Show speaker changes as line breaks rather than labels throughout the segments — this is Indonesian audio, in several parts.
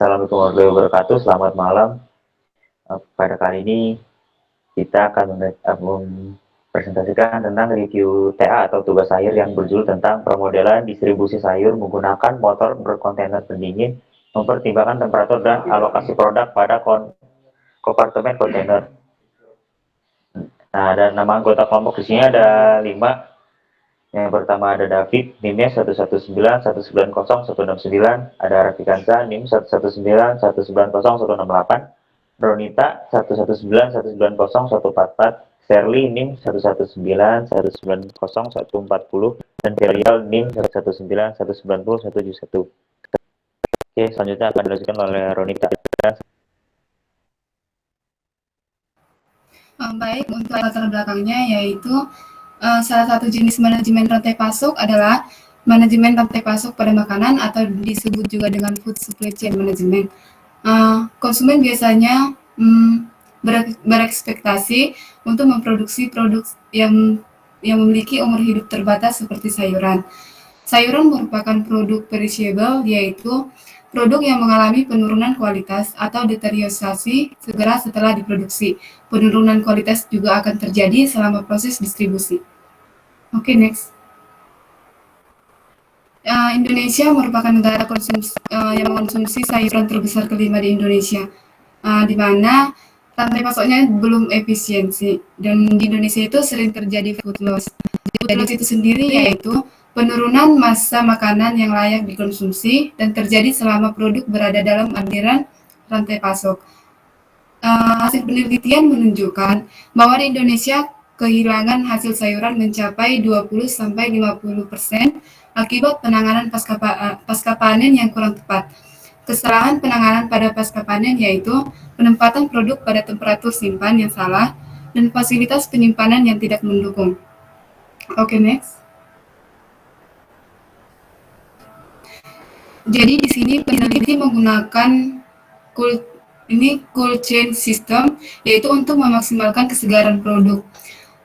Assalamualaikum warahmatullahi wabarakatuh. Selamat malam. Pada kali ini kita akan mempresentasikan tentang review TA atau tugas akhir yang berjudul tentang pemodelan distribusi sayur menggunakan motor berkontainer pendingin, mempertimbangkan temperatur dan alokasi produk pada kompartemen kontainer. Nah, ada nama anggota kelompok di sini ada 5. Yang pertama ada David, NIM-nya 119190169, ada Rafikansa, NIM 119190168, Ronita 119190144, Sherly NIM 119190140, dan Ferial NIM 119190171. Oke, selanjutnya akan dilanjutkan oleh Ronita.
Baik, untuk latar belakangnya yaitu salah satu jenis manajemen rantai pasok adalah manajemen rantai pasok pada makanan atau disebut juga dengan food supply chain management. Konsumen biasanya berekspektasi untuk memproduksi produk yang memiliki umur hidup terbatas seperti sayuran. Sayuran merupakan produk perishable, yaitu produk yang mengalami penurunan kualitas atau deteriorasi segera setelah diproduksi. Penurunan kualitas juga akan terjadi selama proses distribusi. Oke, next. Indonesia merupakan negara yang mengkonsumsi sayuran terbesar kelima di Indonesia, di mana rantai pasoknya belum efisiensi, dan di Indonesia itu sering terjadi food loss. Food loss itu sendiri yaitu penurunan massa makanan yang layak dikonsumsi dan terjadi selama produk berada dalam aliran rantai pasok. Hasil penelitian menunjukkan bahwa di Indonesia kehilangan hasil sayuran mencapai 20-50% akibat penanganan pasca panen yang kurang tepat. Kesalahan penanganan pada pasca panen yaitu penempatan produk pada temperatur simpan yang salah dan fasilitas penyimpanan yang tidak mendukung. Oke, next. Jadi di sini peneliti menggunakan cold chain system, yaitu untuk memaksimalkan kesegaran produk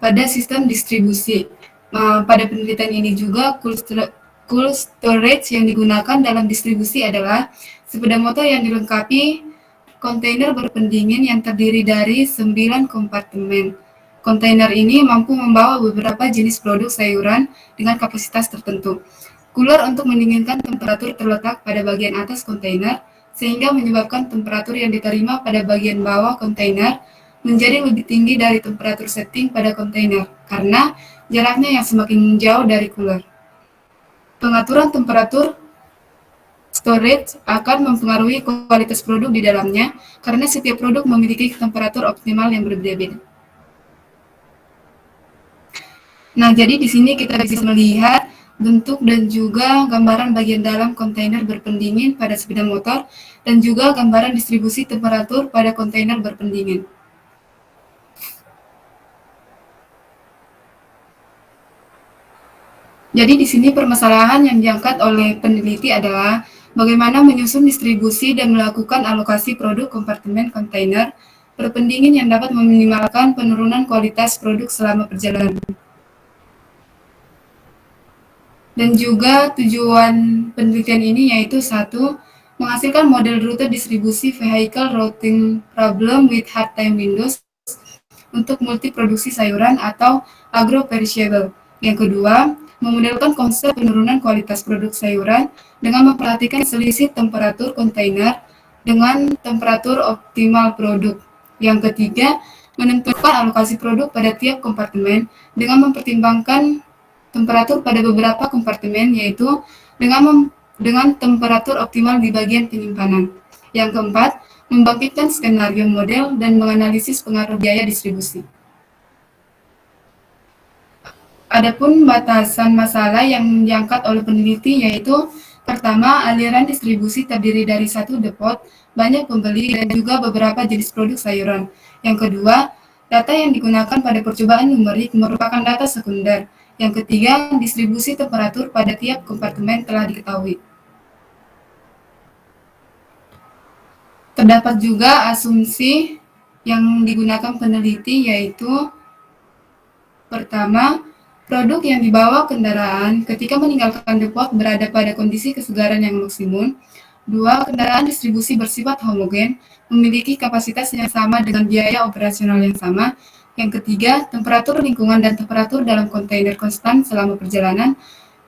pada sistem distribusi. Pada penelitian ini juga cold storage yang digunakan dalam distribusi adalah sepeda motor yang dilengkapi kontainer berpendingin yang terdiri dari 9 kompartemen. Kontainer ini mampu membawa beberapa jenis produk sayuran dengan kapasitas tertentu. Cooler untuk mendinginkan temperatur terletak pada bagian atas kontainer, sehingga menyebabkan temperatur yang diterima pada bagian bawah kontainer menjadi lebih tinggi dari temperatur setting pada kontainer, karena jaraknya yang semakin jauh dari cooler. Pengaturan temperatur storage akan mempengaruhi kualitas produk di dalamnya, karena setiap produk memiliki temperatur optimal yang berbeda-beda. Nah, jadi di sini kita bisa melihat bentuk dan juga gambaran bagian dalam kontainer berpendingin pada sepeda motor, dan juga gambaran distribusi temperatur pada kontainer berpendingin. Jadi di sini permasalahan yang diangkat oleh peneliti adalah bagaimana menyusun distribusi dan melakukan alokasi produk kompartemen kontainer berpendingin yang dapat meminimalkan penurunan kualitas produk selama perjalanan. Dan juga tujuan penelitian ini yaitu 1. Menghasilkan model rute distribusi vehicle routing problem with hard time windows untuk multiproduksi sayuran atau agro-perishable. Yang kedua, memodelkan konsep penurunan kualitas produk sayuran dengan memperhatikan selisih temperatur kontainer dengan temperatur optimal produk. Yang ketiga, menentukan alokasi produk pada tiap kompartemen dengan mempertimbangkan temperatur pada beberapa kompartemen, yaitu dengan temperatur optimal di bagian penyimpanan. Yang keempat, membangkitkan skenario model dan menganalisis pengaruh biaya distribusi. Adapun batasan masalah yang diangkat oleh peneliti yaitu pertama, aliran distribusi terdiri dari satu depot, banyak pembeli, dan juga beberapa jenis produk sayuran. Yang kedua, data yang digunakan pada percobaan numerik merupakan data sekunder. Yang ketiga, distribusi temperatur pada tiap kompartemen telah diketahui. Terdapat juga asumsi yang digunakan peneliti yaitu pertama, produk yang dibawa kendaraan ketika meninggalkan depot berada pada kondisi kesegaran yang maksimum. Dua, kendaraan distribusi bersifat homogen, memiliki kapasitas yang sama dengan biaya operasional yang sama. Yang ketiga, temperatur lingkungan dan temperatur dalam kontainer konstan selama perjalanan.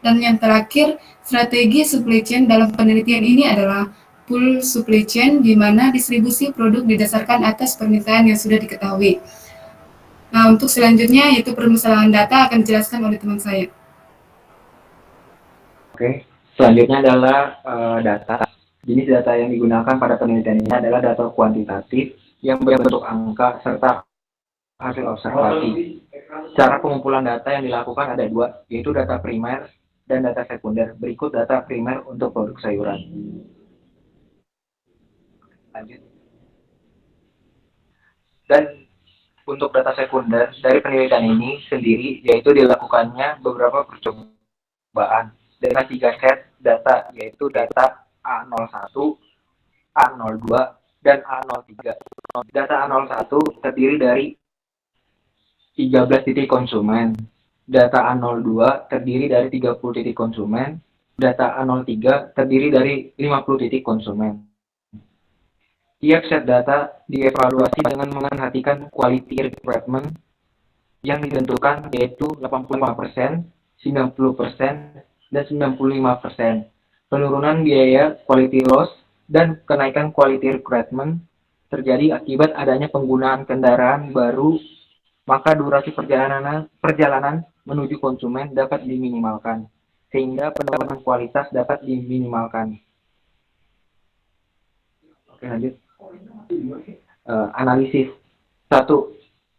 Dan yang terakhir, strategi supply chain dalam penelitian ini adalah pool supply chain, di mana distribusi produk didasarkan atas permintaan yang sudah diketahui. Nah, untuk selanjutnya, yaitu permasalahan data akan dijelaskan oleh teman saya.
Oke, selanjutnya adalah data. Jenis data yang digunakan pada penelitian ini adalah data kuantitatif yang berbentuk angka serta hasil observasi. Cara pengumpulan data yang dilakukan ada dua, yaitu data primer dan data sekunder. Berikut data primer untuk produk sayuran. Lanjut. Dan untuk data sekunder dari penelitian ini sendiri, yaitu dilakukannya beberapa percobaan dengan 3 set data, yaitu data A01, A02, dan A03. Data A01 terdiri dari 13 titik konsumen. Data A02 terdiri dari 30 titik konsumen. Data A03 terdiri dari 50 titik konsumen. Tiap set data dievaluasi dengan memperhatikan quality requirement yang ditentukan, yaitu 85%, 90%, dan 95%. Penurunan biaya quality loss dan kenaikan quality requirement terjadi akibat adanya penggunaan kendaraan baru, maka durasi perjalanan menuju konsumen dapat diminimalkan, sehingga penurunan kualitas dapat diminimalkan. Oke, lanjut. Analisis. 1.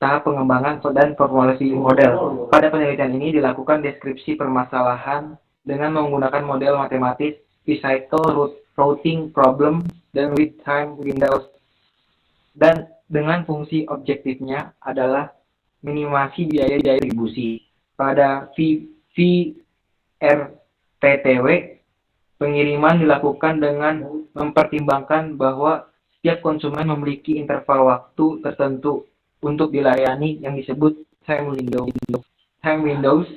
Tahap pengembangan dan formulasi model. Pada penelitian ini dilakukan deskripsi permasalahan dengan menggunakan model matematis, physical routing problem, dan with time windows. Dan dengan fungsi objektifnya adalah minimasi biaya distribusi. Pada VRTTW, pengiriman dilakukan dengan mempertimbangkan bahwa setiap konsumen memiliki interval waktu tertentu untuk dilayani yang disebut time window. Time windows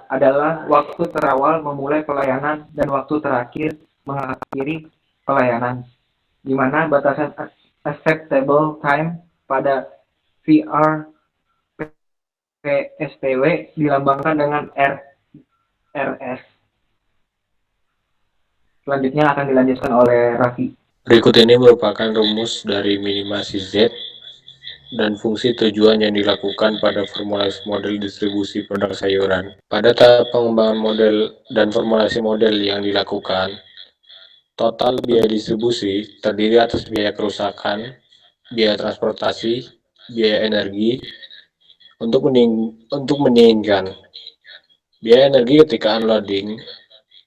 adalah waktu terawal memulai pelayanan dan waktu terakhir mengakhiri pelayanan, di mana batasan acceptable time pada VRPSTW dilambangkan dengan RS. Selanjutnya akan dilanjutkan oleh Raffi.
Berikut ini merupakan rumus dari minimasi Z dan fungsi tujuan yang dilakukan pada formulasi model distribusi produk sayuran. Pada tahap pengembangan model dan formulasi model yang dilakukan, total biaya distribusi terdiri atas biaya kerusakan, biaya transportasi, biaya energi. Untuk mendinginkan, biaya energi ketika unloading,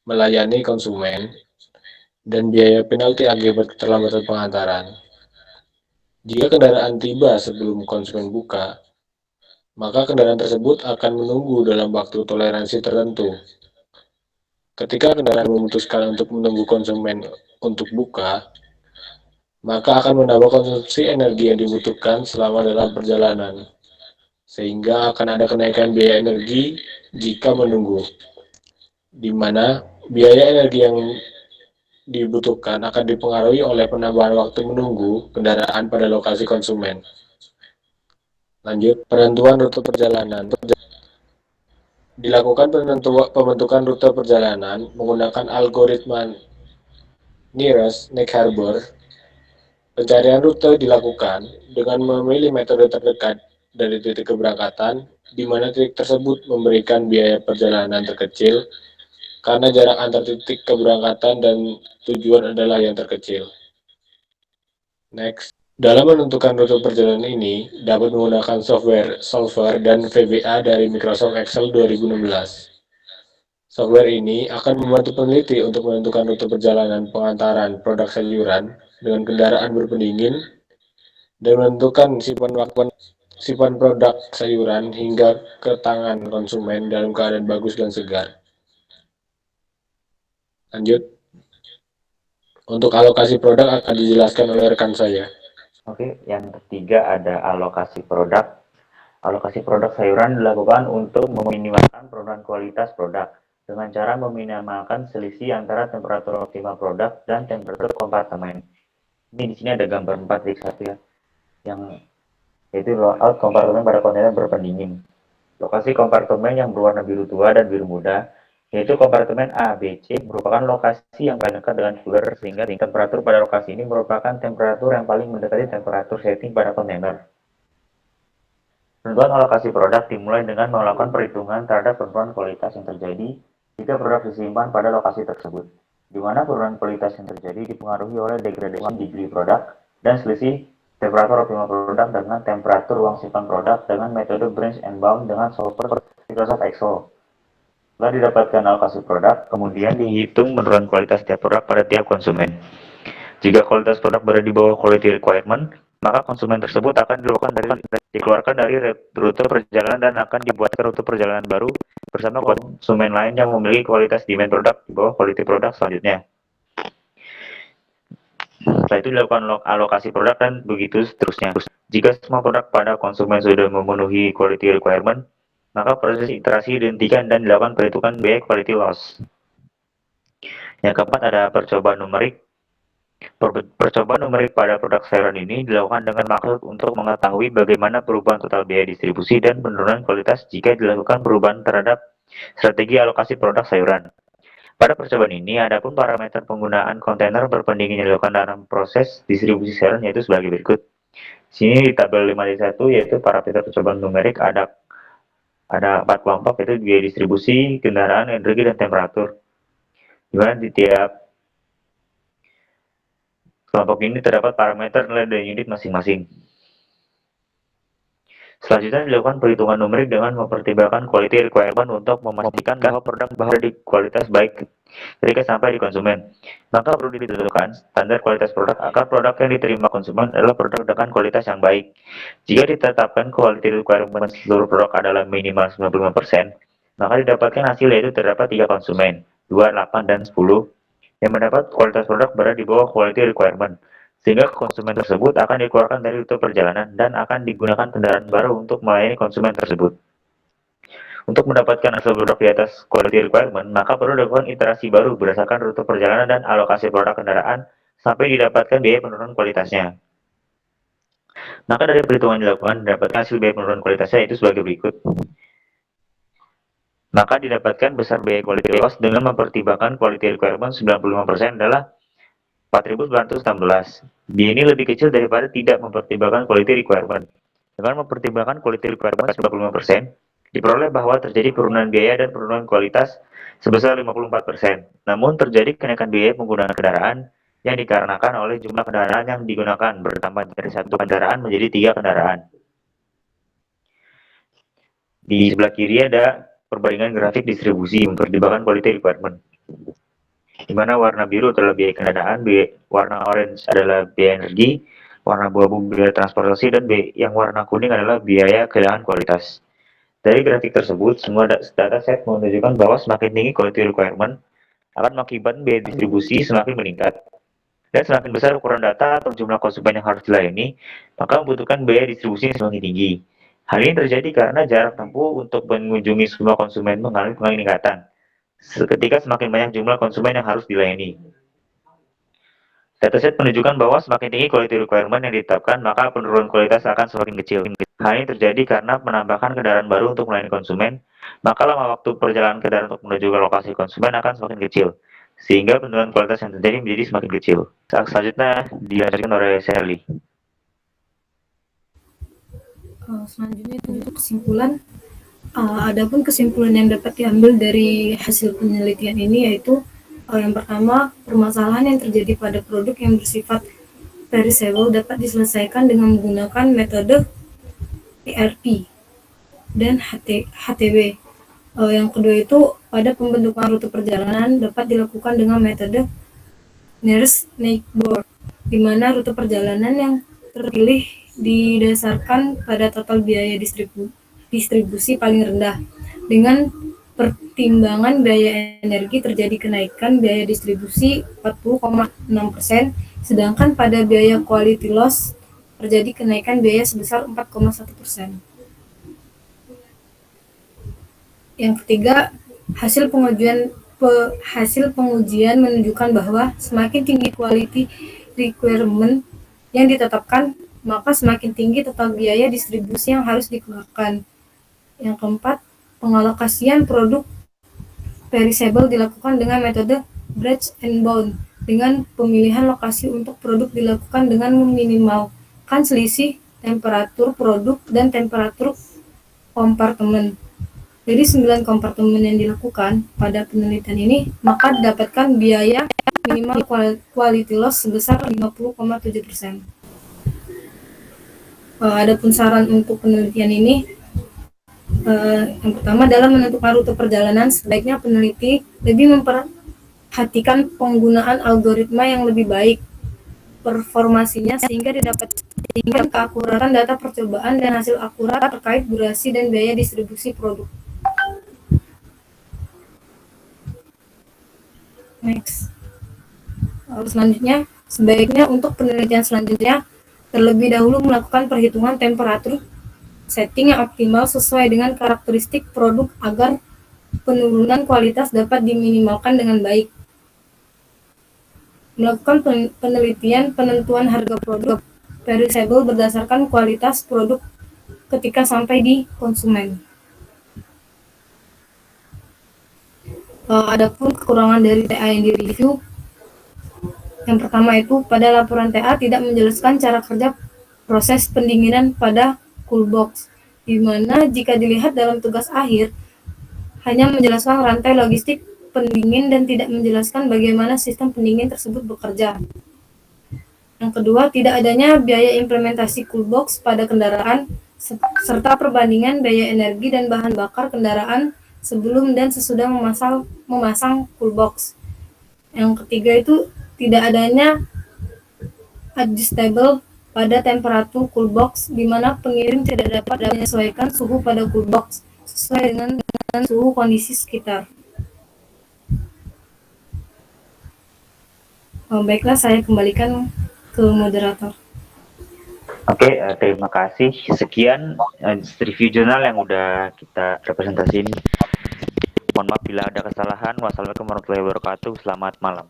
melayani konsumen, dan biaya penalti akibat keterlambatan pengantaran. Jika kendaraan tiba sebelum konsumen buka, maka kendaraan tersebut akan menunggu dalam waktu toleransi tertentu. Ketika kendaraan memutuskan untuk menunggu konsumen untuk buka, maka akan menambah konsumsi energi yang dibutuhkan selama dalam perjalanan, sehingga akan ada kenaikan biaya energi jika menunggu, di mana biaya energi yang dibutuhkan akan dipengaruhi oleh penambahan waktu menunggu kendaraan pada lokasi konsumen. Lanjut, penentuan rute perjalanan. Dilakukan pembentukan rute perjalanan menggunakan algoritma Nearest Neighbor. Pencarian rute dilakukan dengan memilih metode terdekat dari titik keberangkatan, di mana titik tersebut memberikan biaya perjalanan terkecil karena jarak antar titik keberangkatan dan tujuan adalah yang terkecil. Next, dalam menentukan rute perjalanan ini dapat menggunakan software Solver dan VBA dari Microsoft Excel 2016. Software ini akan membantu peneliti untuk menentukan rute perjalanan pengantaran produk sayuran dengan kendaraan berpendingin dan menentukan simpan produk sayuran hingga ke tangan konsumen dalam keadaan bagus dan segar. Lanjut. Untuk alokasi produk akan dijelaskan oleh rekan saya.
Oke, yang ketiga ada alokasi produk. Alokasi produk sayuran dilakukan untuk meminimalkan penurunan kualitas produk. dengan cara meminimalkan selisih antara temperatur optimal produk dan temperatur kompartemen. Ini di sini ada gambar 4x1 ya, yang yaitu layout kompartemen pada kontainer berpendingin. Lokasi kompartemen yang berwarna biru tua dan biru muda, yaitu kompartemen A, B, C, merupakan lokasi yang paling dekat dengan cooler, sehingga temperatur pada lokasi ini merupakan temperatur yang paling mendekati temperatur setting pada kontainer. Penentuan alokasi produk dimulai dengan melakukan perhitungan terhadap penurunan kualitas yang terjadi jika produk disimpan pada lokasi tersebut, di mana penurunan kualitas yang terjadi dipengaruhi oleh degradasi di beli produk dan selisih temperatur optimal produk dengan temperatur ruang simpan produk dengan metode branch and bound dengan software Microsoft Excel. Setelah didapatkan alokasi produk, kemudian dihitung penurunan kualitas setiap produk pada tiap konsumen. Jika kualitas produk berada di bawah quality requirement, maka konsumen tersebut akan dikeluarkan dari rute perjalanan dan akan dibuatkan rute perjalanan baru bersama konsumen lain yang memiliki kualitas demand produk di bawah quality produk selanjutnya. Setelah itu dilakukan alokasi produk dan begitu seterusnya. Jika semua produk pada konsumen sudah memenuhi quality requirement, maka proses iterasi dihentikan dan dilakukan perhitungan biaya quality loss. Yang keempat ada percobaan numerik. Percobaan numerik pada produk sayuran ini dilakukan dengan maksud untuk mengetahui bagaimana perubahan total biaya distribusi dan penurunan kualitas jika dilakukan perubahan terhadap strategi alokasi produk sayuran. Pada percobaan ini, ada pun parameter penggunaan kontainer berpendingin yang dilakukan dalam proses distribusi sayuran yaitu sebagai berikut. Sini di tabel 5.1 yaitu parameter percobaan numerik ada 4 kelompok yaitu biaya distribusi, kendaraan, energi, dan temperatur. Di mana di tiap kelompok ini terdapat parameter nilai dari unit masing-masing. Selanjutnya dilakukan perhitungan numerik dengan mempertimbangkan quality requirement untuk memastikan bahwa produk berada di kualitas baik ketika sampai di konsumen. Maka perlu ditentukan standar kualitas produk agar produk yang diterima konsumen adalah produk dengan kualitas yang baik. Jika ditetapkan quality requirement seluruh produk adalah minimal 95%, maka didapatkan hasil yaitu terdapat 3 konsumen, 2, 8, dan 10, yang mendapat kualitas produk berada di bawah quality requirement, sehingga konsumen tersebut akan dikeluarkan dari rute perjalanan dan akan digunakan kendaraan baru untuk melayani konsumen tersebut. Untuk mendapatkan hasil produk di atas quality requirement, maka perlu dilakukan iterasi baru berdasarkan rute perjalanan dan alokasi produk kendaraan sampai didapatkan biaya penurunan kualitasnya. Maka dari perhitungan dilakukan, didapatkan hasil biaya penurunan kualitasnya itu sebagai berikut. Maka didapatkan besar biaya quality loss dengan mempertimbangkan quality requirement 95% adalah 4.916. Biaya ini lebih kecil daripada tidak mempertimbangkan quality requirement. Dengan mempertimbangkan quality requirement 95%, diperoleh bahwa terjadi penurunan biaya dan penurunan kualitas sebesar 54%. Namun terjadi kenaikan biaya penggunaan kendaraan yang dikarenakan oleh jumlah kendaraan yang digunakan bertambah dari 1 kendaraan menjadi 3 kendaraan. Di sebelah kiri ada perbandingan grafik distribusi mempertimbangkan quality requirement, di mana warna biru adalah biaya kendaraan, warna orange adalah biaya energi, warna abu-abu biaya transportasi, dan yang warna kuning adalah biaya kehilangan kualitas. Dari grafik tersebut, semua data set menunjukkan bahwa semakin tinggi quality requirement akan mengakibatkan biaya distribusi semakin meningkat. Dan semakin besar ukuran data atau jumlah konsumen yang harus dilayani, maka membutuhkan biaya distribusi yang semakin tinggi. Hal ini terjadi karena jarak tempuh untuk mengunjungi semua konsumen mengalami peningkatan. Seketika semakin banyak jumlah konsumen yang harus dilayani. Dataset menunjukkan bahwa semakin tinggi quality requirement yang ditetapkan, maka penurunan kualitas akan semakin kecil. Hal ini terjadi karena penambahan kendaraan baru untuk melayani konsumen, maka lama waktu perjalanan kendaraan untuk menuju ke lokasi konsumen akan semakin kecil, sehingga penurunan kualitas yang terjadi menjadi semakin kecil. Selanjutnya dilanjutkan oleh Sally.
Selanjutnya itu untuk kesimpulan. Adapun kesimpulan yang dapat diambil dari hasil penelitian ini yaitu yang pertama, permasalahan yang terjadi pada produk yang bersifat perishable dapat diselesaikan dengan menggunakan metode ERP dan HTW. Yang kedua itu pada pembentukan rute perjalanan dapat dilakukan dengan metode nearest neighbor, di mana rute perjalanan yang terpilih didasarkan pada total biaya distribusi paling rendah. Dengan pertimbangan biaya energi terjadi kenaikan biaya distribusi 40,6%, sedangkan pada biaya quality loss terjadi kenaikan biaya sebesar 4,1%. Yang ketiga, Hasil pengujian menunjukkan bahwa semakin tinggi quality requirement yang ditetapkan, maka semakin tinggi total biaya distribusi yang harus dikeluarkan. Yang keempat, pengalokasian produk perishable dilakukan dengan metode batch and bound, dengan pemilihan lokasi untuk produk dilakukan dengan meminimalkan selisih temperatur produk dan temperatur kompartemen. Dari 9 kompartemen yang dilakukan pada penelitian ini, maka didapatkan biaya minimal quality loss sebesar 50,7%. Adapun saran untuk penelitian ini, yang pertama dalam menentukan rute perjalanan, sebaiknya peneliti lebih memperhatikan penggunaan algoritma yang lebih baik performasinya sehingga keakuratan data percobaan dan hasil akurat terkait durasi dan biaya distribusi produk. Next. Selanjutnya, sebaiknya untuk penelitian selanjutnya terlebih dahulu melakukan perhitungan temperatur setting yang optimal sesuai dengan karakteristik produk agar penurunan kualitas dapat diminimalkan dengan baik. Melakukan penelitian penentuan harga produk perishable berdasarkan kualitas produk ketika sampai di konsumen. Adapun kekurangan dari TA yang direview, yang pertama itu pada laporan TA tidak menjelaskan cara kerja proses pendinginan pada cool box, di mana jika dilihat dalam tugas akhir hanya menjelaskan rantai logistik pendingin dan tidak menjelaskan bagaimana sistem pendingin tersebut bekerja. Yang kedua, tidak adanya biaya implementasi cool box pada kendaraan serta perbandingan biaya energi dan bahan bakar kendaraan sebelum dan sesudah memasang cool box. Yang ketiga itu tidak adanya adjustable pada temperatur cool box, di mana pengirim tidak dapat menyesuaikan suhu pada cool box sesuai dengan suhu kondisi sekitar. Baiklah, saya kembalikan ke moderator.
Oke, terima kasih. Sekian review jurnal yang udah kita representasiin. Mohon maaf bila ada kesalahan. Wassalamualaikum warahmatullahi wabarakatuh. Selamat malam.